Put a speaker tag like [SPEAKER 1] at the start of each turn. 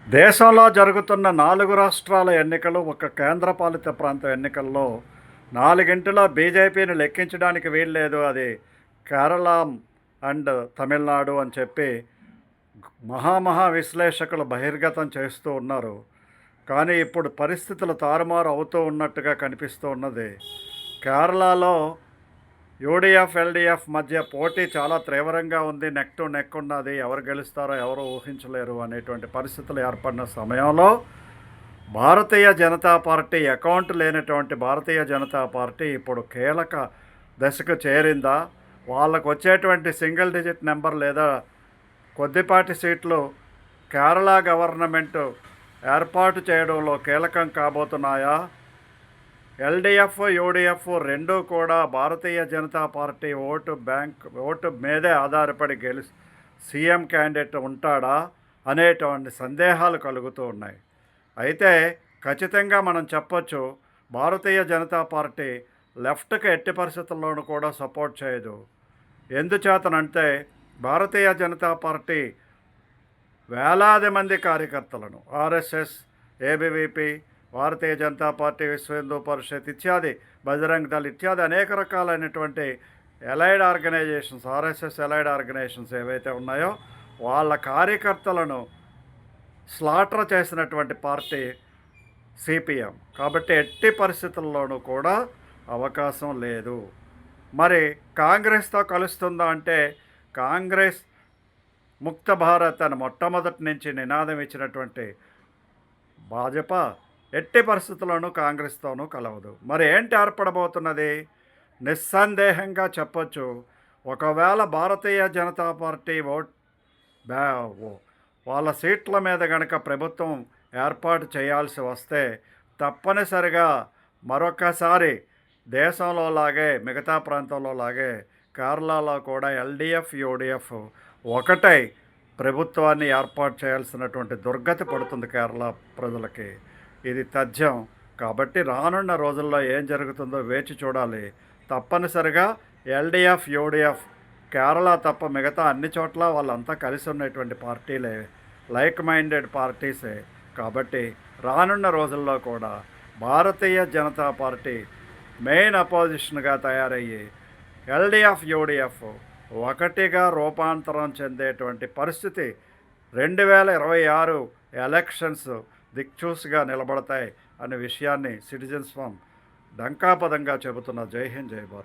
[SPEAKER 1] దేశంలో జరుగుతున్న 4 రాష్ట్రాల ఎన్నికలు, ఒక కేంద్రపాలిత ప్రాంత ఎన్నికల్లో నాలుగింటిలో బీజేపీని లెక్కించడానికి వీల్లేదు. అది కేరళ అండ్ తమిళనాడు అని చెప్పి విశ్లేషకులు బహిర్గతం చేస్తూ ఉన్నారు. కానీ ఇప్పుడు పరిస్థితులు తారుమారు అవుతూ ఉన్నట్టుగా కనిపిస్తూ ఉన్నది. కేరళలో యూడీఎఫ్, ఎల్డీఎఫ్ మధ్య పోటీ చాలా తీవ్రంగా ఉంది. నెక్ టు నెక్ ఉన్నది. ఎవరు గెలుస్తారో ఎవరు ఊహించలేరు అనేటువంటి పరిస్థితులు ఏర్పడిన సమయంలో భారతీయ జనతా పార్టీ, అకౌంట్ లేనటువంటి భారతీయ జనతా పార్టీ ఇప్పుడు కీలక దశకు చేరిందా? వాళ్ళకు వచ్చేటువంటి సింగిల్ డిజిట్ నెంబర్ లేదా కొద్దిపాటి సీట్లు కేరళ గవర్నమెంటు ఏర్పాటు చేయడంలో కీలకం కాబోతున్నాయా? ఎల్డీఎఫ్, యూడీఎఫ్ రెండూ కూడా భారతీయ జనతా పార్టీ ఓటు మీదే ఆధారపడి సీఎం క్యాండిడేట్ ఉంటాడా అనేటువంటి సందేహాలు కలుగుతూ ఉన్నాయి. అయితే ఖచ్చితంగా మనం చెప్పొచ్చు, భారతీయ జనతా పార్టీ లెఫ్ట్కి ఎట్టి పరిస్థితుల్లోనూ కూడా సపోర్ట్ చేయదు. ఎందుచేతనంటే భారతీయ జనతా పార్టీ వేలాది మంది కార్యకర్తలను ఆర్ఎస్ఎస్, ఏబీవీపీ, భారతీయ జనతా పార్టీ, విశ్వ హిందూ పరిషత్ ఇత్యాది, బజరంగ్ దళ్ ఇత్యాది అనేక రకాలైనటువంటి allied organisations, RSS allied organisations ఏవైతే ఉన్నాయో వాళ్ళ కార్యకర్తలను స్లాటర్ చేసినటువంటి పార్టీ సిపిఎం. కాబట్టి ఎట్టి పరిస్థితుల్లోనూ కూడా అవకాశం లేదు. మరి కాంగ్రెస్తో కలుస్తుందా అంటే, కాంగ్రెస్ ముక్త భారత్ అని మొట్టమొదటి నుంచి నినాదం ఇచ్చినటువంటి భాజపా ఎట్టి పరిస్థితుల్లోనూ కాంగ్రెస్తోనూ కలవదు. మరి ఏంటి ఏర్పడబోతున్నది? నిస్సందేహంగా చెప్పొచ్చు, ఒకవేళ భారతీయ జనతా పార్టీ వాళ్ళ సీట్ల మీద కనుక ప్రభుత్వం ఏర్పాటు చేయాల్సి వస్తే తప్పనిసరిగా మరొకసారి దేశంలో లాగే మిగతా ప్రాంతంలో లాగే కేరళలో కూడా ఎల్డీఎఫ్, యూడీఎఫ్ ఒకటై ప్రభుత్వాన్ని ఏర్పాటు చేయాల్సినటువంటి దుర్గతి పడుతుంది కేరళ ప్రజలకి. ఇది తథ్యం. కాబట్టి రానున్న రోజుల్లో ఏం జరుగుతుందో వేచి చూడాలి. తప్పనిసరిగా ఎల్డీఎఫ్, యూడీఎఫ్ కేరళ తప్ప మిగతా అన్ని చోట్ల వాళ్ళంతా కలిసి ఉన్నటువంటి పార్టీలే, లైక్ మైండెడ్ పార్టీసే. కాబట్టి రానున్న రోజుల్లో కూడా భారతీయ జనతా పార్టీ మెయిన్ అపోజిషన్గా తయారయ్యి ఎల్డీఎఫ్, యూడీఎఫ్ ఒకటిగా రూపాంతరం చెందేటువంటి పరిస్థితి 2026 ఎలక్షన్స్ దిక్చూసిగా నిలబడతాయి అనే విషయాన్ని సిటిజన్స్ ఫోరం డంకాపదంగా చెబుతున్న. జై హింద్, జై భారత్.